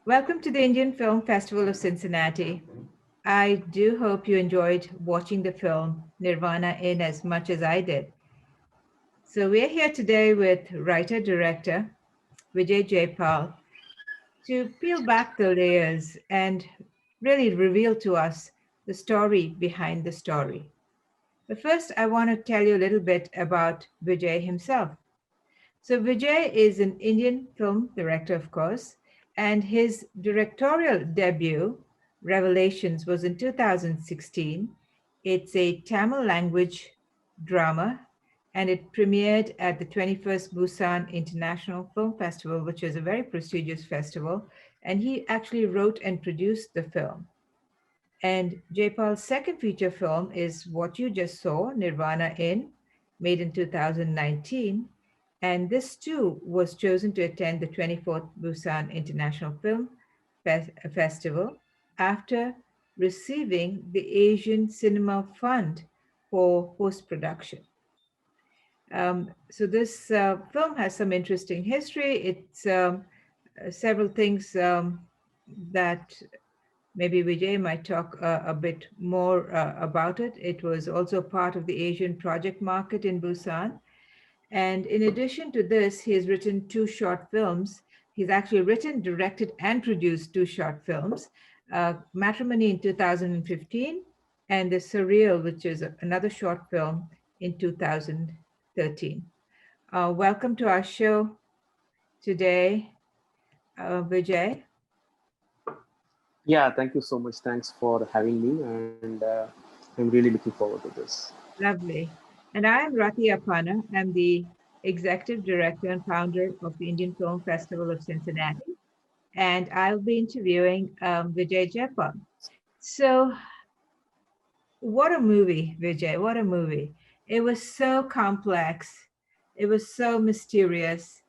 Welcome to the Indian Film Festival of Cincinnati. I do hope you enjoyed watching the film Nirvana Inn as much as I did. So, we're here today with writer director Vijay Jayapal to peel back the layers and really reveal to us the story behind the story. But first, I want to tell you a little bit about Vijay himself. So, Vijay is an Indian film director, of course, and his directorial debut, Revelations, was in 2016. It's a Tamil language drama, and it premiered at the 21st Busan International Film Festival, which is a very prestigious festival. And he actually wrote and produced the film. And Jaypal's second feature film is what you just saw, Nirvana Inn, made in 2019. And this too was chosen to attend the 24th Busan International Film Festival after receiving the Asian Cinema Fund for post production. So this film has some interesting history. It's several things that maybe Vijay might talk a bit more about it. It was also part of the Asian project market in Busan. And in addition to this, he has written two short films. He's actually written, directed, and produced two short films, Matrimony in 2015 and The Surreal, which is another short film in 2013. Welcome to our show today, Vijay. Yeah, thank you so much. Thanks for having me, and I'm really looking forward to this. Lovely. And I'm Rati Apana. I'm the executive director and founder of the Indian Film Festival of Cincinnati. And I'll be interviewing Vijay Jayapal. So, what a movie, Vijay. What a movie. It was so complex. It was so mysterious.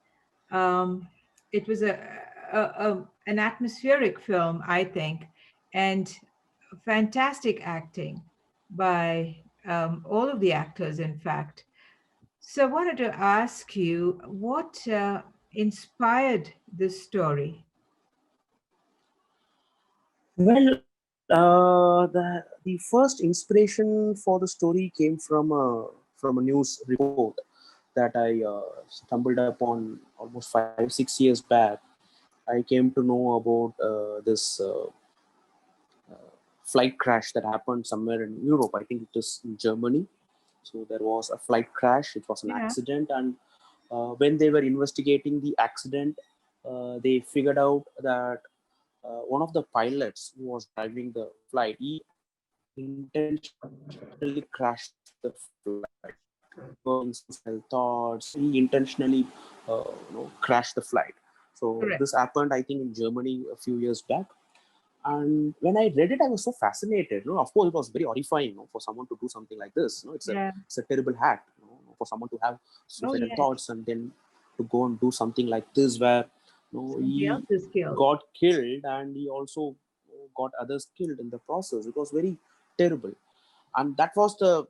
Um, it was an atmospheric film, I think, and fantastic acting by all of the actors, in fact. So I wanted to ask you what inspired this story? Well, the first inspiration for the story came from a news report that I stumbled upon almost 5-6 years back. I came to know about this flight crash that happened somewhere in Europe. I think it is in Germany. So there was a flight crash. It was an Yeah. accident, and when they were investigating the accident, they figured out that one of the pilots who was driving the flight, he intentionally crashed the flight. He was having suicidal thoughts. He intentionally, crashed the flight. So this Correct. happened, I think, in Germany a few years back. And when I read it, I was so fascinated. Of course, it was very horrifying, for someone to do something like this. It's a Yeah. terrible act. For someone to have Oh, suicidal yes. thoughts and then to go and do something like this, where Somebody else he is killed. got killed and he also got others killed in the process. It was very terrible, and that was the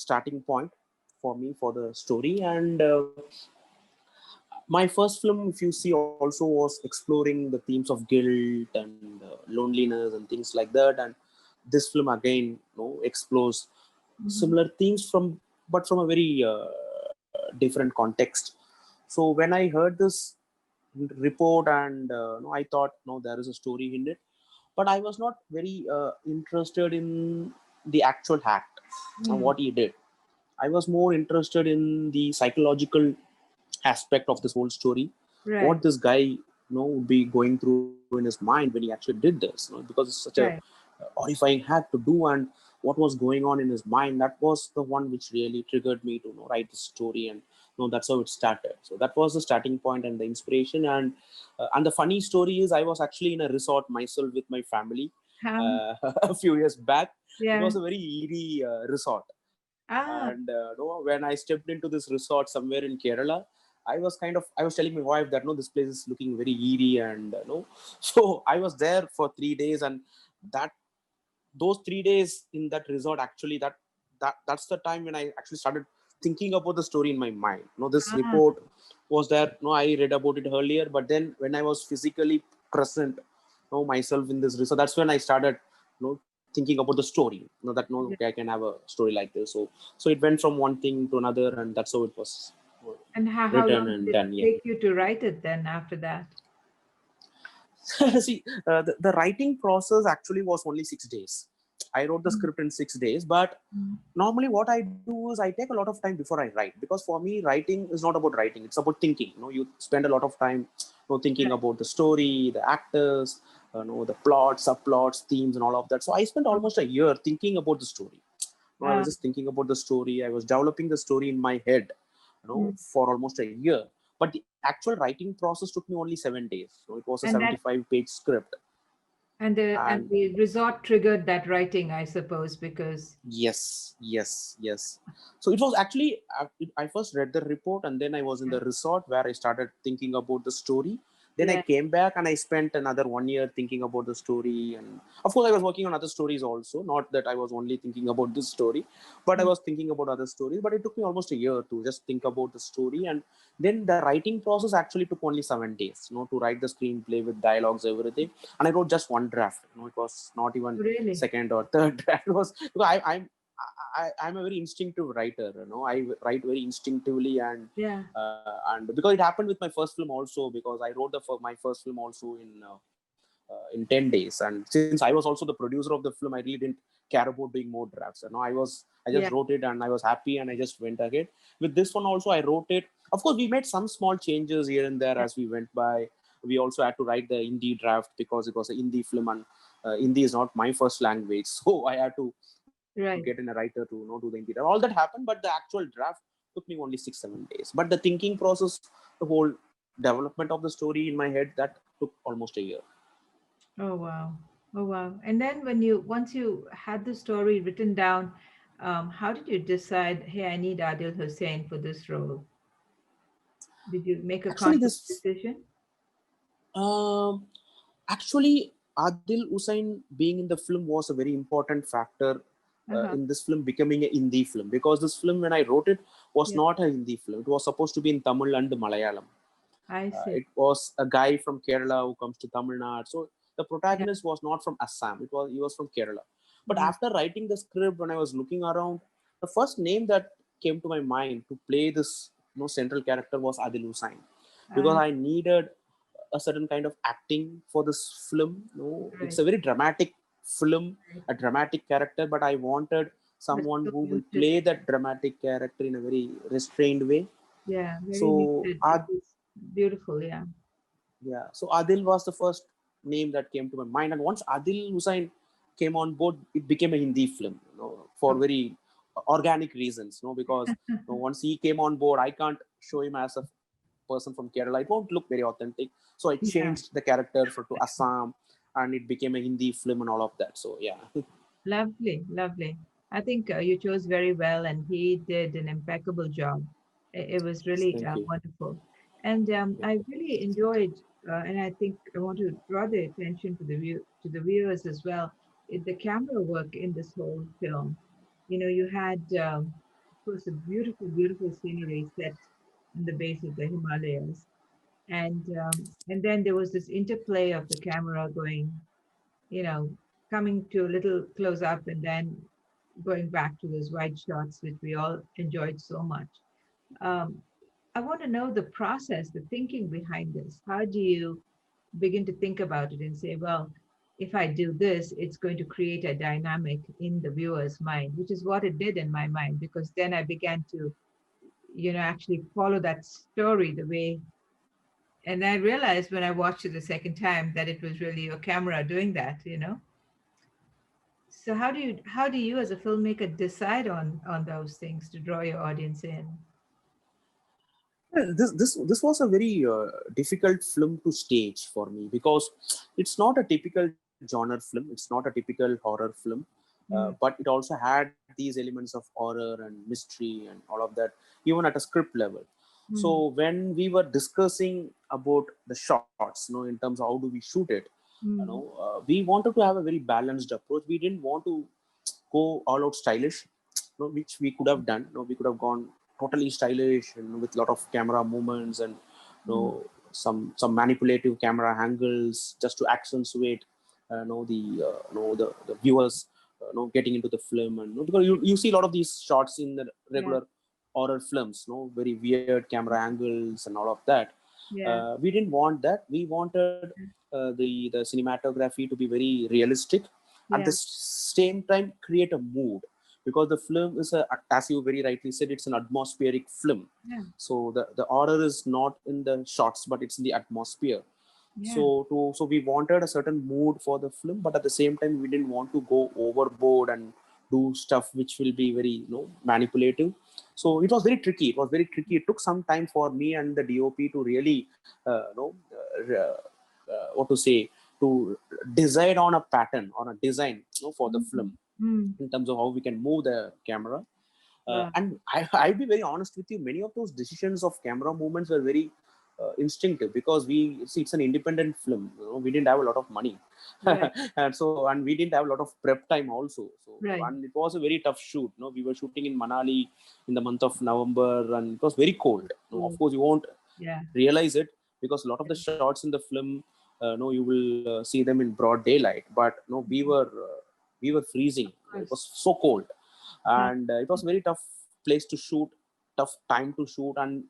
starting point for me for the story. And my first film, if you see, also was exploring the themes of guilt and loneliness and things like that. And this film again, explores Mhm. similar themes but from a very different context. So when I heard this report, and I thought, no, there is a story in it, but I was not very interested in the actual act and Mm. what he did. I was more interested in the psychological aspect of this whole story, Right. what this guy would be going through in his mind when he actually did this, because it's such a Right. horrifying act to do, and what was going on in his mind. That was the one which really triggered me to write this story. And that's how it started. So that was the starting point and the inspiration. And the funny story is, I was actually in a resort myself with my family a few years back. It Yeah. was a very eerie resort. Ah. And when I stepped into this resort somewhere in Kerala, I was telling my wife that, no, this place is looking very eerie, and no. So I was there for 3 days, and that those 3 days in that resort, actually, that's the time when I actually started thinking about the story in my mind. This Ah. report was there. I read about it earlier, but then when I was physically present myself in this research. That's when I started thinking about the story, that no, Yeah. okay, I can have a story like this. So it went from one thing to another, and that's how it was And how written long and did it done. Yeah. take you to write it then after that? See, the writing process actually was only 6 days. I wrote the Mm. script in 6 days, but Mm. normally what I do is I take a lot of time before I write, because for me writing is not about writing, it's about thinking. You spend a lot of time thinking Right. about the story, the actors, the plot, subplots, themes, and all of that. So I spent Oh, almost a year thinking about the story. I uh, was just thinking about the story. I was developing the story in my head, mm. for almost a year. But the actual writing process took me only 7 days. So it was a And that 75-page script. and And the resort triggered that writing, I suppose, because yes, yes, yes. So it was actually, I first read the report, and then I was in the resort where I started thinking about the story. Then I yeah, came back and I spent another 1 year thinking about the story. And of course, I was working on other stories also. Not that I was only thinking about this story, but I mm, was thinking about other stories. But it took me almost a year to just think about the story. And then the writing process actually took only 7 days, to write the screenplay with dialogues, everything. And I wrote just one draft. It was not even really, second or third draft. It was because I'm a very instinctive writer. I write very instinctively, yeah, and because it happened with my first film also, because I wrote my first film also in 10 days. And since I was also the producer of the film, I really didn't care about doing more drafts. I just yeah, wrote it and I was happy and I just went ahead. With this one also, I wrote it. Of course, we made some small changes here and there yeah, as we went by. We also had to write the Hindi draft because it was a Hindi film, and Hindi is not my first language, so I had to get in a right. writer to do the Hindi draft. All that happened, but the actual draft took me only 6-7 days. But the thinking process, the whole development of the story in my head, that took almost a year. Oh wow, oh wow. And then once you had the story written down, how did you decide? Hey, I need Adil Hussein for this role. Did you make a Actually, conscious this decision? um, actually Adil Hussain being in the film was a very important factor Uh-huh. in this film becoming a Hindi film, because this film, when I wrote it, was Yeah, not a Hindi film. It was supposed to be in Tamil and Malayalam. I see. It was a guy from Kerala who comes to Tamil Nadu. So the Yeah. protagonist was not from Assam. He was from Kerala. But Mm. after writing the script, when I was looking around, the first name that came to my mind to play this central character was Adil Hussain, because I I needed a certain kind of acting for this film. It's right, a very dramatic film, right. a dramatic character, but I wanted But someone so who will muted. play that dramatic character in a very restrained way. Yeah, very So muted. It was beautiful. Yeah. yeah, so Adil was the first name that came to my mind, and once Adil Hussain came on board, it became a Hindi film, for Okay. very organic reasons, because once he came on board, I can't show him as a person from Kerala. It won't look very authentic, so I Yeah. changed the character to Assam, and it became a Hindi film and all of that. So yeah, Lovely, lovely. I think you chose very well, and he did an impeccable job. It was really thank you. wonderful, and Yeah, I really enjoyed. And I think I want to draw the attention to the viewers as well. The camera work in this whole film. You had, of course, a beautiful, beautiful scenery set in the base of the Himalayas, and then there was this interplay of the camera going you know, coming to a little close up and then going back to those wide shots, which we all enjoyed so much. Um, I want to know the process, the thinking behind this. How do you begin to think about it and say, well, if I do this, it's going to create a dynamic in the viewer's mind, which is what it did in my mind, because then I began to, actually follow that story the way. And I realized when I watched it the second time that it was really your camera doing that. So how do you as a filmmaker decide on those things to draw your audience in? well, this was a very difficult film to stage for me, because it's not a typical genre film. It's not a typical horror film, Mm, but it also had these elements of horror and mystery and all of that, even at a script level. So mm, when we were discussing about the shots, in terms of how do we shoot it, mm, we wanted to have a very balanced approach. We didn't want to go all out stylish, which we could have done. We could have gone totally stylish, with a lot of camera movements and you mm, know some manipulative camera angles just to accentuate the viewers getting into the film. And because you see a lot of these shots in the Yeah. regular horror films, very weird camera angles and all of that. Yeah. We didn't want that. We wanted the cinematography to be very realistic, at the Yeah. same time create a mood, because the film is as you very rightly said, it's an atmospheric film. Yeah. So the horror is not in the shots, but it's in the atmosphere. Yeah. So we wanted a certain mood for the film, but at the same time we didn't want to go overboard and do stuff which will be very manipulative. So it was very tricky. It was very tricky. It took some time for me and the DOP to really what to say, to decide on a pattern, on a design for the Mm. film, Mm. in terms of how we can move the camera. Wow. And I'll be very honest with you, many of those decisions of camera movements were very instinctive, because we see it's an independent film. We didn't have a lot of money, Right. and we didn't have a lot of prep time also. So, Right. and it was a very tough shoot. We were shooting in Manali in the month of November, and it was very cold. Of Cool. course, you won't Yeah. realize it, because a lot of the shots in the film, no, you will see them in broad daylight. But no, we were freezing. Of It course. was so cold, Yeah. and it was very tough place to shoot, tough time to shoot. And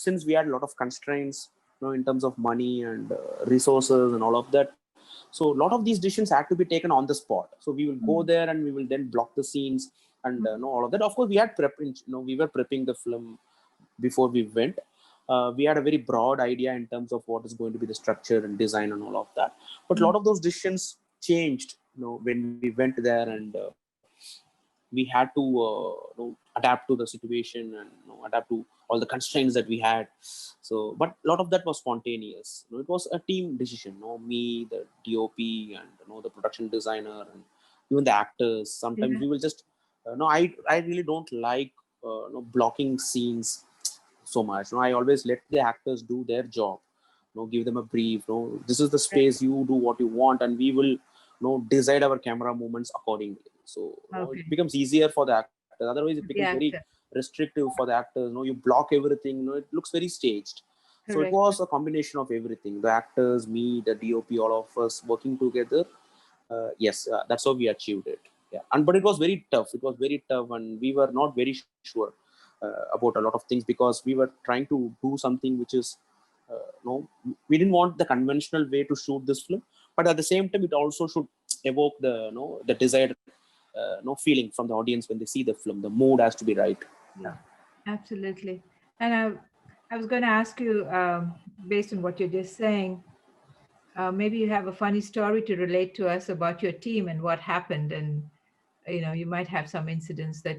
since we had a lot of constraints, in terms of money and resources and all of that, so a lot of these decisions had to be taken on the spot. So we will go Mm. there and we will then block the scenes, and Mm. all of that. Of course, we had prep. We were prepping the film before we went. We had a very broad idea in terms of what is going to be the structure and design and all of that. But a lot Mm. of those decisions changed, when we went there, and we had to adapt to the situation, and adapt to all the constraints that we had. So, but a lot of that was spontaneous. It was a team decision. Me, the DOP, and the production designer, and even the actors. Sometimes Yeah. we will just no, I really don't like blocking scenes so much. I always let the actors do their job. Give them a brief. This is the Right. space. You do what you want, and we will decide our camera movements accordingly. So it Okay. becomes easier for the actors. Otherwise, it becomes The very actor. restrictive for the actors. You block everything. It looks very staged. So it Correct. was a combination of everything. The actors, me, the DOP, all of us working together. Yes, that's how we achieved it. Yeah, and but it was very tough. It was very tough, and we were not very sure about a lot of things, because we were trying to do something which is we didn't want the conventional way to shoot this film, but at the same time, it also should evoke the the desired feeling from the audience when they see the film. The mood has to be right. Yeah. Yeah. Absolutely. And I was going to ask you, based on what you're just saying, maybe you have a funny story to relate to us about your team and what happened. And, you might have some incidents that,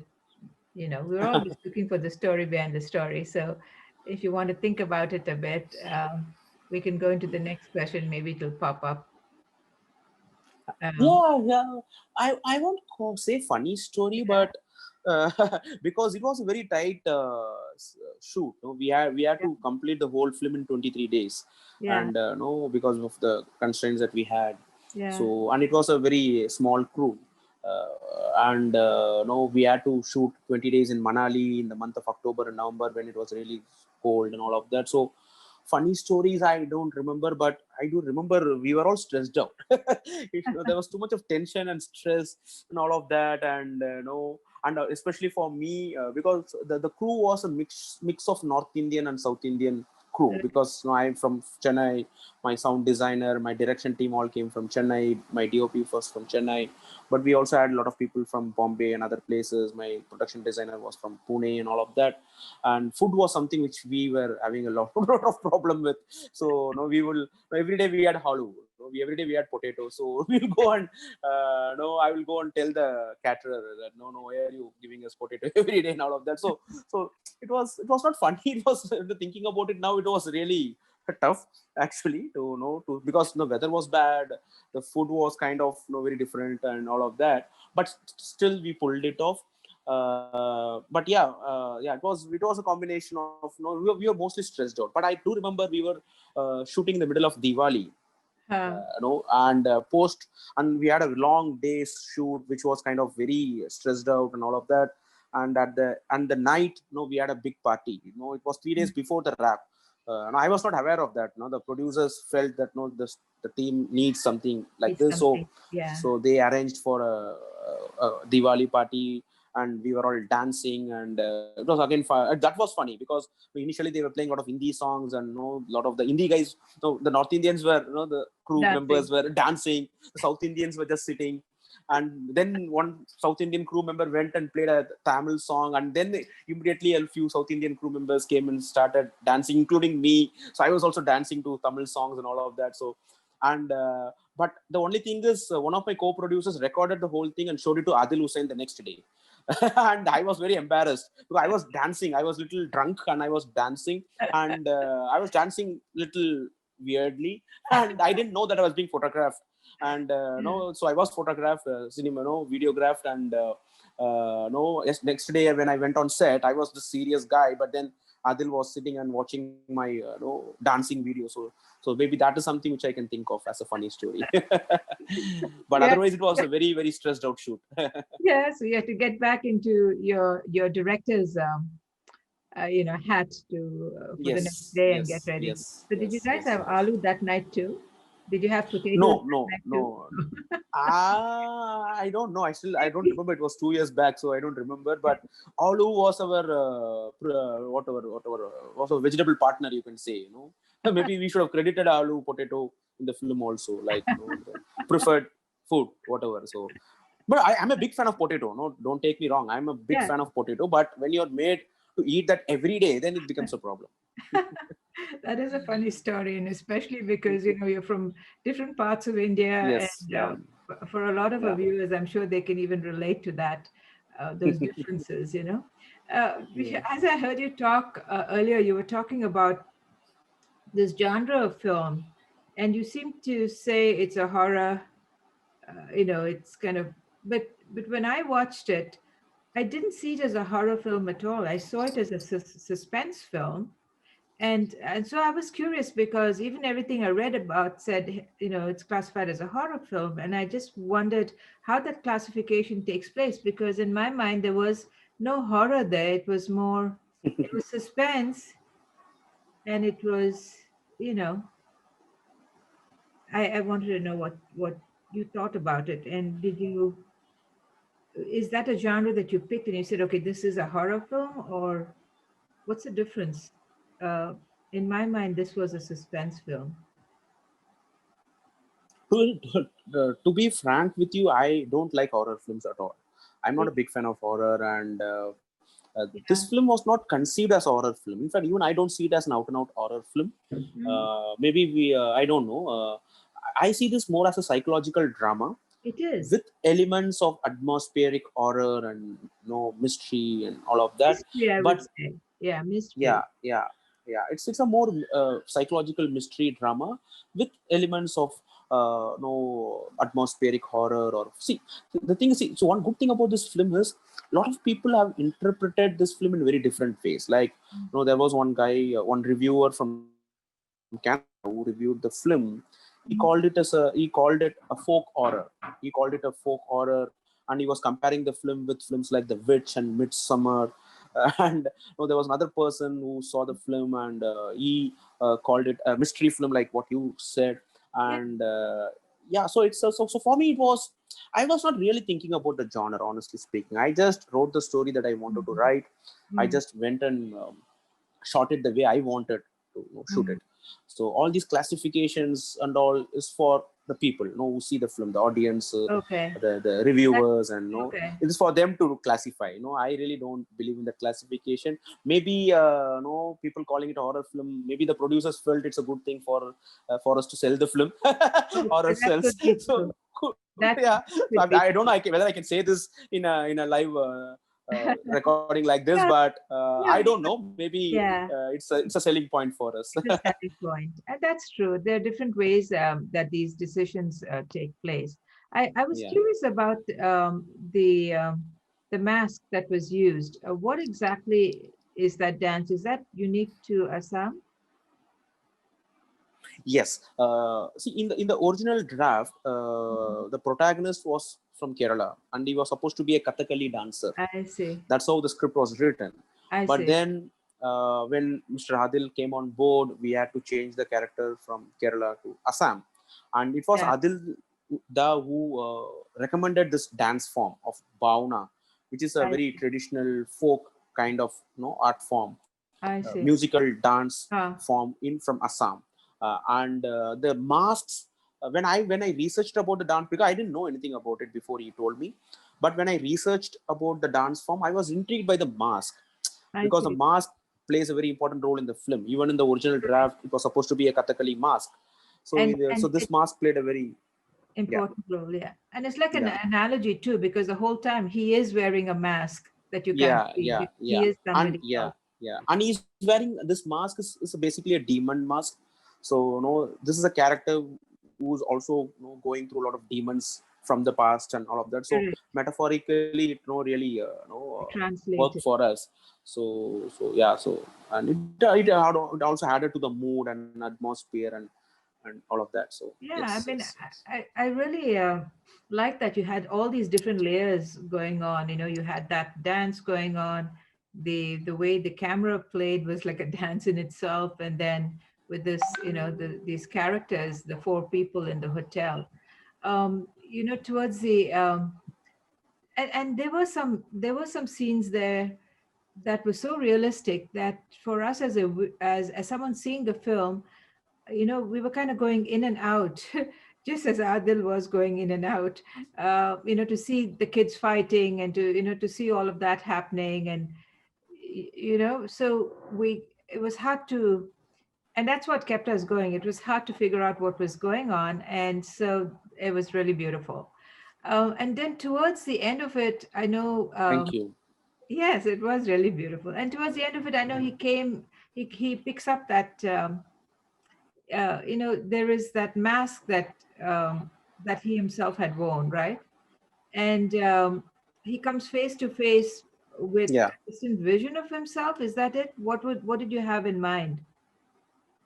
we're always looking for the story behind the story. So if you want to think about it a bit, we can go into the next question. Maybe it'll pop up. Um, Yeah. I won't say funny story, yeah. but because it was a very tight shoot. We had Yeah. to complete the whole film in 23 days, Yeah. and no, because of the constraints that we had. Yeah. So, and it was a very small crew, and no, we had to shoot 20 days in Manali in the month of October and November, when it was really cold and all of that. So funny stories I don't remember, but I do remember we were all stressed out. There was too much of tension and stress and all of that. And and especially for me, because the crew was a mix of North Indian and South Indian crew, Correct. because I'm from Chennai. My sound designer, my direction team all came from Chennai. My DOP was from Chennai, but we also had a lot of people from Bombay and other places. My production designer was from Pune and all of that. And food was something which we were having a lot, lot of problem with. So we will every day we had halu. Every day we had potatoes. So we'll go and I will go and tell the caterer that no, why are you giving us potato every day and all of that. So it was not funny. It was thinking about it now. It was really tough, actually, to because the weather was bad, the food was kind of very different and all of that, but still we pulled it off. But yeah, it was a combination of we were mostly stressed out. But I do remember we were shooting in the middle of Diwali, Uh, and post, and we had a long day's shoot, which was kind of very stressed out and all of that. And at the night, we had a big party. It was 3 days before the wrap. no, I was not aware of that. No, the producers felt that no, the team needs something like It's this, so something. Yeah. they arranged for a Diwali party, and we were all dancing, and it was again that was funny because initially they were playing a lot of Hindi songs, and no, a lot of the Hindi guys, no, the North Indians were, the crew members Dancing. were dancing, the South Indians were just sitting, and then one South Indian crew member went and played a Tamil song, and then immediately a few South Indian crew members came and started dancing, including me. So I was also dancing to Tamil songs and all of that. So, and but the only thing is, one of my co-producers recorded the whole thing and showed it to Adil Hussain the next day. And I was very embarrassed because I was dancing. I was a little drunk and I was dancing, and I was dancing little weirdly, and I didn't know that I was being photographed. And no, Yeah. so I was photographed, cinema, no, videographed, and no, yes, next day when I went on set, I was the serious guy, but then Adil was sitting and watching my no, dancing video. So maybe that is something which I can think of as a funny story. But Yeah. otherwise, it was a very very stressed out shoot. Yeah. So you have to get back into your director's hat to for the next Yes, day and get yes, ready. yes, So did you yes, guys yes, have yes. aloo that night too? Did you have potatoes No, that no, night too? no. I don't know. I don't remember. It was 2 years back, so I don't remember. But Alu was our whatever was a vegetable partner, you can say. Maybe we should have credited Alu potato in the film also, like the preferred food, whatever. So, but I'm a big fan of potato. No, don't take me wrong. I'm a big Yeah. fan of potato. But when you're made to eat that every day, then it becomes a problem. That is a funny story, and especially because you're from different parts of India, Yes. and Yeah. for a lot of our Yeah. viewers, I'm sure they can even relate to that, those differences. Yeah. As I heard you talk earlier, you were talking about this genre of film, and you seem to say it's a horror. It's kind of, but when I watched it, I didn't see it as a horror film at all. I saw it as a suspense film, and so I was curious because even everything I read about said, it's classified as a horror film, and I just wondered how that classification takes place, because in my mind there was no horror there. It was suspense, and it was, you know, I wanted to know what you thought about it, and is that a genre that you picked and you said, okay, this is a horror film, or what's the difference? Uh, in my mind, this was a suspense film. To be frank with you, I don't like horror films at all. I'm not a big fan of horror, and this Yeah. film was not conceived as a horror film. In fact, even I don't see it as an out and out horror film. Mm, Maybe I don't know. I see this more as a psychological drama it is. with elements of atmospheric horror and mystery and all of that. Mystery, I would But say. Yeah, yeah, mystery. yeah, yeah, it's a more psychological mystery drama with elements of no atmospheric horror. Or see, the thing is, see, so one good thing about this film is a lot of people have interpreted this film in very different ways. Like, there was one guy, one reviewer from Canada who reviewed the film. Mhm. He called it a folk horror. He called it a folk horror, and he was comparing the film with films like The Witch and Midsummer. And there was another person who saw the film, and he called it a mystery film, like what you said. Yeah. And yeah, so so for me, it was, I was not really thinking about the genre, honestly speaking. I just wrote the story that I wanted to Mm, write. I mm, just went and shot it the way I wanted to shoot mm. it. So all these classifications and all is for the people, who see the film, the audience, Okay. the That, reviewers, and okay. it is for them to classify. I really don't believe in that classification. Maybe people calling it a horror film. Maybe the producers felt it's a good thing for us to sell the film. Okay, Horror that sells. could be So true. That yeah, so could be I don't know true. whether I can say this in a live recording like this, No, but I no, don't know. Maybe yeah. it's a selling point for us. It's a starting point. And that's true. There are different ways that these decisions take place. I was Yeah. curious about the mask that was used. What exactly is that dance? Is that unique to Assam? Yes. See, in the original draft, Mhm. the protagonist was from Kerala, and he was supposed to be a Kathakali dancer. I see. That's how the script was written. I But see. then when Mr. Adil came on board, we had to change the character from Kerala to Assam, and it was Yeah, Adil who recommended this dance form of Bauna, which is a I very see. traditional folk kind of art form, I see. musical dance Huh. form in from Assam, and the masks. When I researched about the dance, because I didn't know anything about it before he told me, but when I researched about the dance form, I was intrigued by the mask, I because the see. mask plays a very important role in the film. Even in the original draft, it was supposed to be a Kathakali mask. So, so And this mask played a very, yeah, important role, yeah. And it's like an yeah, analogy too, because the whole time he is wearing a mask that you can't yeah, see. yeah, yeah, He is and somebody yeah, else. yeah, and he's wearing this mask is basically a demon mask. So, this is a character who's also going through a lot of demons from the past and all of that. So Correct. metaphorically, it really worked Translated. for us. So yeah, so and it also added to the mood and atmosphere and all of that. So Yeah, yes, I mean, yes, yes. I really like that you had all these different layers going on. You know, you had that dance going on. The way the camera played was like a dance in itself, and then with this, these characters, the four people in the hotel. Towards the and there were some scenes there that were so realistic that for us as someone seeing the film, we were kind of going in and out, just as Adil was going in and out, to see the kids fighting and to see all of that happening. And, so it was hard to, and that's what kept us going. It was hard to figure out what was going on. And so it was really beautiful. And then towards the end of it, I know, Thank you. yes, it was really beautiful. And towards the end of it, I know he picks up that, there is that mask that he himself had worn, right? And he comes face to face with Yeah. a distant vision of himself. Is that it? What did you have in mind?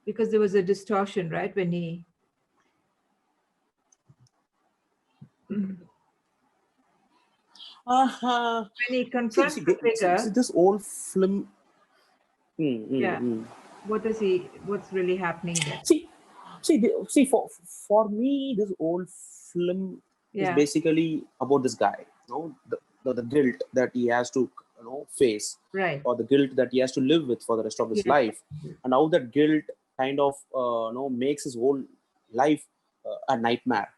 Because there was a distortion, right, when he when Uh, he see, confronts see, the see figure. this old film. Yeah, Mm. what's really happening there? See, see, for me, this old film is Yeah, basically about this guy. The guilt that he has to face, right. or the guilt that he has to live with for the rest of his Yes, life, and how that guilt kind of makes his whole life a nightmare.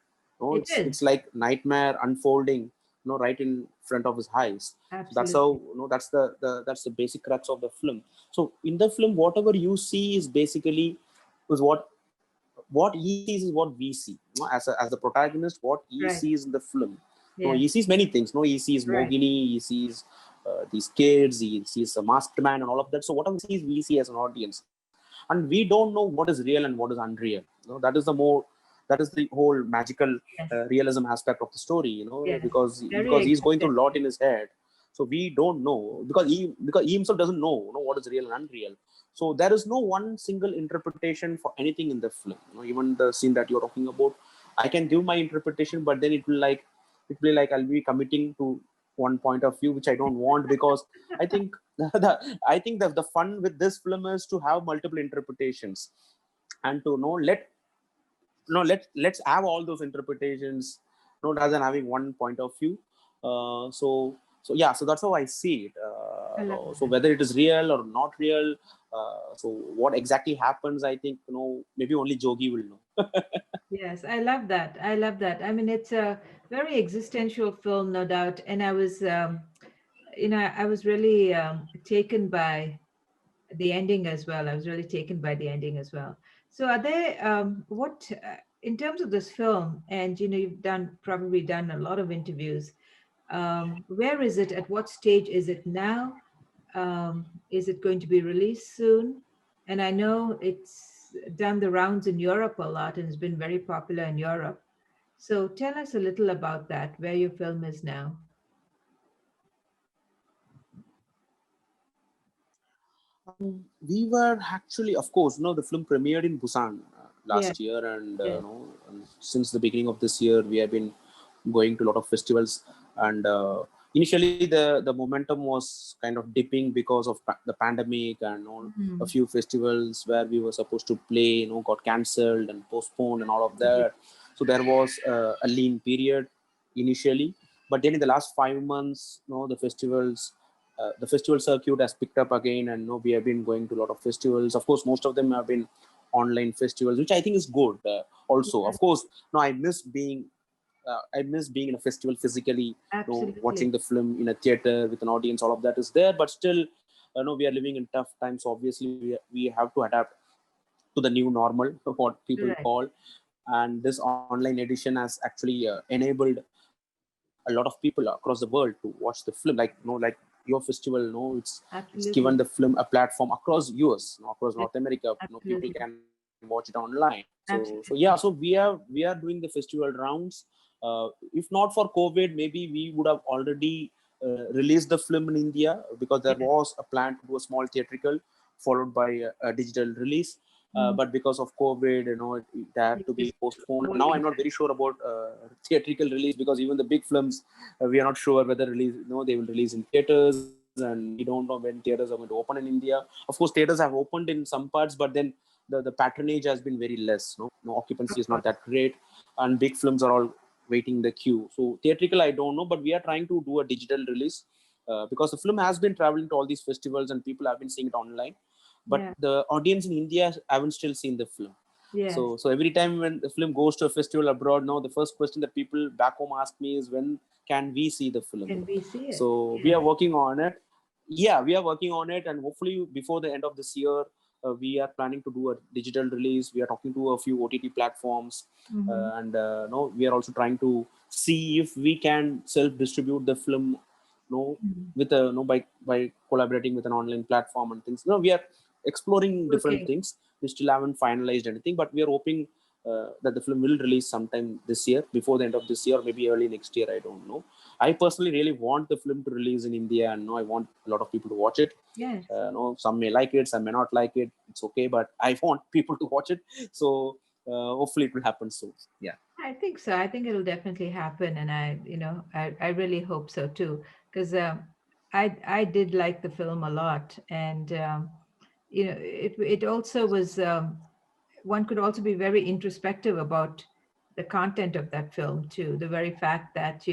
it It's is. like nightmare unfolding, right in front of his eyes. So that's how, Absolutely. that's the basic crux of the film. So in the film, whatever you see is basically is what he sees is what we see. As the protagonist, what he Right. sees in the film. No, Yeah, he sees many things. No, he sees right. Mogini, he sees these kids, he sees a masked man and all of that. So whatever he sees, we see as an audience, and we don't know what is real and what is unreal. That is the whole magical Yes, realism aspect of the story. yes. Very Because he's going through a lot existential. in his head. So we don't know, because he himself doesn't know, what is real and unreal. So there is no one single interpretation for anything in the film. Even the scene that you're talking about, I can give my interpretation, but then it will be like I'll be committing to one point of view, which I don't want, because I think the fun with this film is to have multiple interpretations, and to know let no let's have all those interpretations, rather than having one point of view. So yeah, so that's how I see it. I love So that. whether it is real or not real, so what exactly happens, I think, maybe only Jogi will know. Yes, I love that. I love that. I mean, it's a very existential film, no doubt. And I was really taken by the ending as well. I was really taken by the ending as well. So, are there in terms of this film? And you've probably done a lot of interviews. Where is it? At what stage is it now? Is it going to be released soon? And I know it's done the rounds in Europe a lot and has been very popular in Europe. So tell us a little about that, where your film is now. We were actually, of course, the film premiered in Busan Yeah, last year, and yeah, and since the beginning of this year, we have been going to a lot of festivals, and initially the momentum was kind of dipping because of the pandemic, and a Mhm. few festivals where we were supposed to play got cancelled and postponed and all of Absolutely. that. So there was a lean period initially, but then in the last 5 months, the festival circuit has picked up again, and we have been going to a lot of festivals. Of course, most of them have been online festivals, which I think is good. Also, Yeah, of course, no, I miss being in a festival physically, absolutely. watching the film in a theater with an audience. All of that is there, but still, we are living in tough times. So obviously, we have to adapt to the new normal, what people Right. call. And this online edition has actually enabled a lot of people across the world to watch the film. Like your festival, it's given the Absolutely. film a platform across US, across North Yeah, America. People absolutely. can watch it online. So yeah, so Absolutely. we are doing the festival rounds. If not for COVID, maybe we would have already released the film in India, because there Yeah. was a plan to do a small theatrical followed by a digital release. Mhm. But because of COVID, it had It's to be just postponed. And now I'm holding not back. very sure about theatrical release, because even the big films, we are not sure whether they will release in theaters, and we don't know when theaters are going to open in India. Of course, theaters have opened in some parts, but then the patronage has been very less. No occupancy Of is not course. that great, and big films are all waiting the queue. So theatrical, I don't know, but we are trying to do a digital release, because the film has been traveling to all these festivals and people have been seeing it online, but Yeah. the audience in India haven't still seen the film. Yes. So every time when the film goes to a festival abroad, now the first question that people back home ask me is, when can we see the film? Can we see it? So we Yes. are working on it. Yeah, we are working on it, and hopefully before the end of this year, we are planning to do a digital release. We are talking to a few OTT platforms, Mm-hmm. and no, we are also trying to see if we can self-distribute the film, no, Mm-hmm. with a no by collaborating with an online platform and things. No, we are exploring different Working. things. We still haven't finalized anything, but we are hoping that the film will release sometime this year, before the end of this year, or maybe early next year. I don't know. I personally really want the film to release in India, and I want a lot of people to watch it. Yes. Some may like it, some may not like it. It's okay, but I want people to watch it. So hopefully it will happen soon. Yeah. I think so. I think it'll definitely happen, and I really hope so too, because I did like the film a lot, and it also was. One could also be very introspective about the content of that film too. The very fact that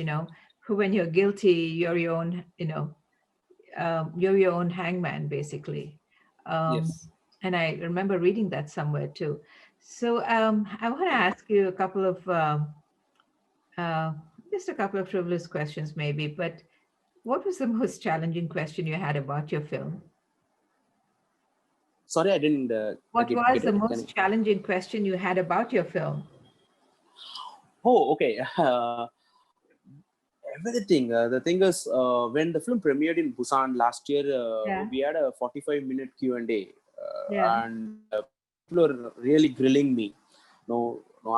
when you're guilty, you're your own. You're your own hangman, basically. Um, Yes. and I remember reading that somewhere too. So I want to ask you uh, just a couple of frivolous questions, maybe. But what was the most challenging question you had about your film? Sorry, I didn't What get was the it. Can most you? challenging question you had about your film? Oh, okay. Everything. The thing is, when the film premiered in Busan last year, Yeah, we had a 45-minute Q&A, yeah, and people were really grilling me,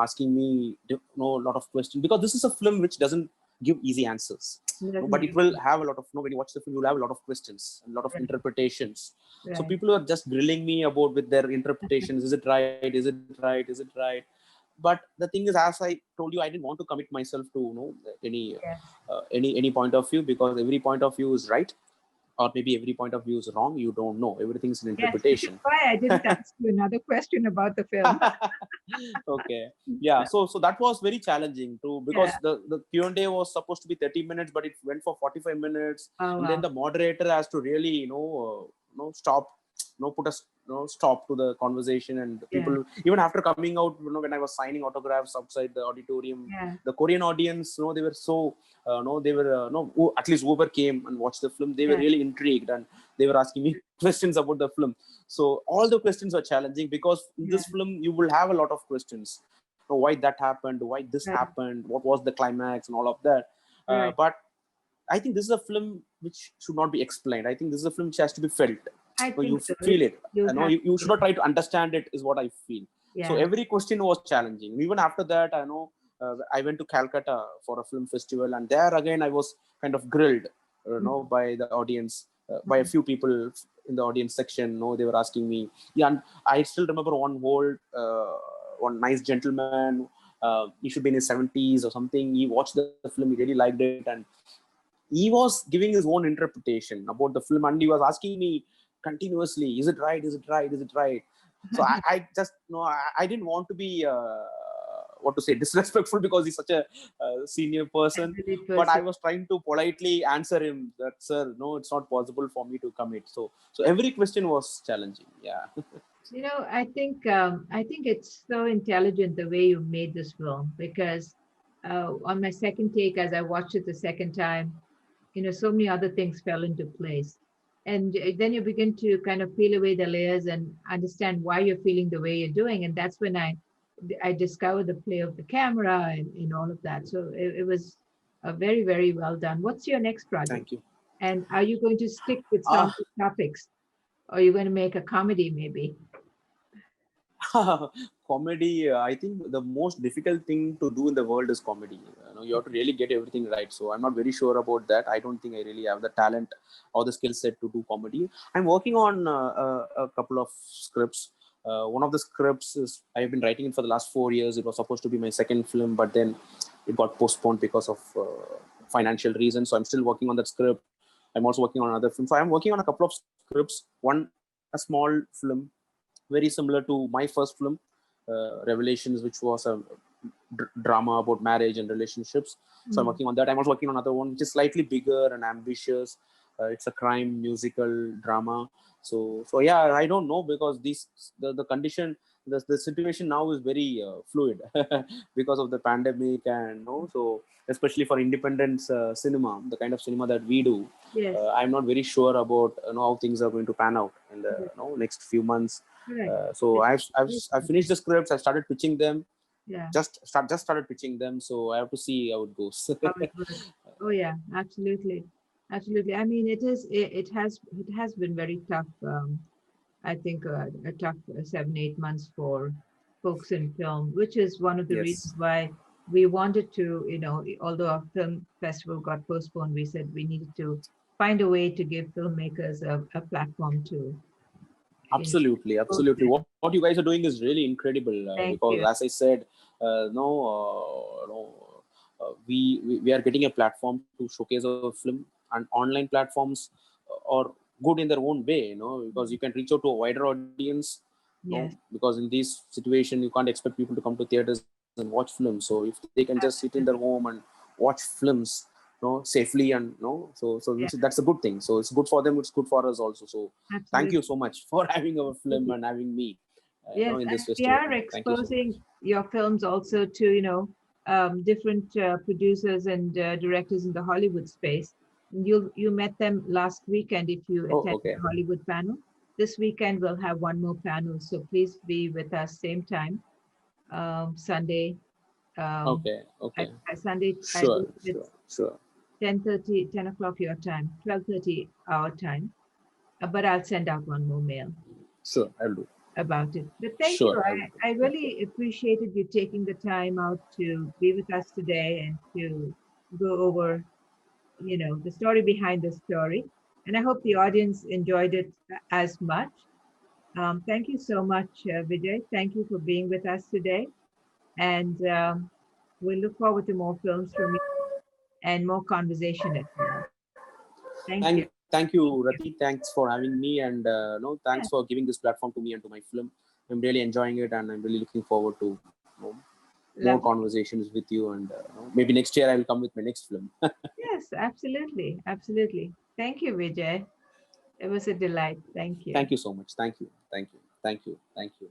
asking me, a lot of questions, because this is a film which doesn't give easy answers. it No, doesn't but it give will you. have a lot of, when you watch the film, you'll have a lot of questions and a lot of Right, interpretations. So right. people are just grilling me about with their interpretations. Is it right? Is it right? Is it right? But the thing is, as I told you, I didn't want to commit myself to any Yes, any point of view, because every point of view is right, or maybe every point of view is wrong. You don't know. Everything's an yes. Which is interpretation. why I didn't ask you another question about the film. Okay. Yeah. So that was very challenging too, Yeah. because the Q&A was supposed to be 30 minutes, but it went for 45 minutes, Oh and then wow. the moderator has to really stop, put a stop to the conversation. And Yeah. people, even after coming out, when I was signing autographs outside the auditorium, Yeah. the Korean audience, they were so no they were no at least whoever came and watched the film, they were Yeah. really intrigued, and they were asking me questions about the film. So all the questions are challenging, because in this Yeah. film you will have a lot of questions. Why that happened, why this Right. happened, what was the climax, and all of that. Right. But I think this is a film which should not be explained. I think this is a film which has to be felt. I No, you think so. feel it. You have You to. should not try to understand it, is what I feel. So Yes. every question was challenging. Even after that, I know, I went to Calcutta for a film festival, and there again I was kind of grilled, Mhm. by the audience, by a Mhm. few people in the audience section. They were asking me. Yeah, and I still remember one nice gentleman. He should be in his 70s or something. He watched the film, he really liked it, and he was giving his own interpretation about the film, and he was asking me continuously, is it right, is it right, is it right? So I just I didn't want to be what to say, disrespectful, because he's such a senior person, Elderly but I person. was trying to politely answer him that, sir, no, it's not possible for me to commit. So every question was challenging. Yeah. I think it's so intelligent the way you made this film because on my second take, as I watched it the second time, so many other things fell into place, and then you begin to kind of peel away the layers and understand why you're feeling the way you're doing, and that's when I discovered the play of the camera and all of that. So it was a very very well done. What's your next project? Thank you. And are you going to stick with some Ah, topics, or are you going to make a comedy maybe? comedy. I think the most difficult thing to do in the world is comedy. You have to really get everything right. So I'm not very sure about that. I don't think I really have the talent or the skill set to do comedy. I'm working on a couple of scripts. One of the scripts is I've been writing it for the last 4 years. It was supposed to be my second film, but then it got postponed because of financial reasons. So I'm still working on that script. I'm also working on another film. So I'm working on a couple of scripts. One, a small film very similar to my first film, Revelations, which was a drama about marriage and relationships. So I'm Mm. working on that. I'm also working on another one which is slightly bigger and ambitious. It's a crime musical drama. So yeah, I don't know, because the condition, the situation now is very fluid because of the pandemic, and so especially for independent cinema, the kind of cinema that we do, Yes, I'm not very sure about how things are going to pan out in the correct. next few months. Correct. So It's I've finished the scripts. I've started pitching them. yeah, Just started pitching them. So I have to see how it goes. how it works. Oh yeah, absolutely, absolutely. I mean, it has been very tough. I think a tough 7 8 months for folks in film, which is one of the reasons Yes, why we wanted to, although our film festival got postponed, we said we needed to find a way to give filmmakers a platform to, you know, absolutely, post absolutely. it. What you guys are doing is really incredible, Thank because, you. as I said, no, we are getting a platform to showcase our film, and online platforms are good in their own way, because you can reach out to a wider audience, Yes, because in this situation you can't expect people to come to theaters and watch films. So if they can just sit in their home absolutely. and watch films, safely, and Yeah, that's a good thing. So it's good for them, it's good for us also. So thank you absolutely. so much for having our film Absolutely. and having me, Yes, in and this we festival. are Thank you so much. exposing your films also to, different producers and directors in the Hollywood space. And you met them last weekend if you Oh, attended okay. the Hollywood panel. This weekend we'll have one more panel, so please be with us same time, Sunday. Um, Okay, okay. Sunday, I Sure, believe sure, it's sure, 10:30, 10 o'clock your time, 12:30 our time. But I'll send out one more mail sure. I'll do. about it. But thank you. Sure, I'll do. I Thank you. really appreciated you taking the time out to be with us today and to go over, the story behind the story. And I hope the audience enjoyed it as much. Thank you so much, Vijay. Thank you for being with us today. And we look forward to more films from you and more conversation as well. Thank you. Thank you, Thank Rati. you. Thanks for having me, and no, thanks Yeah, for giving this platform to me and to my film. I'm really enjoying it, and I'm really looking forward to more lovely. conversations with you. And maybe next year I will come with my next film. Yes, absolutely. Absolutely. Thank you, Vijay. It was a delight. Thank you. Thank you so much. Thank you. Thank you. Thank you. Thank you.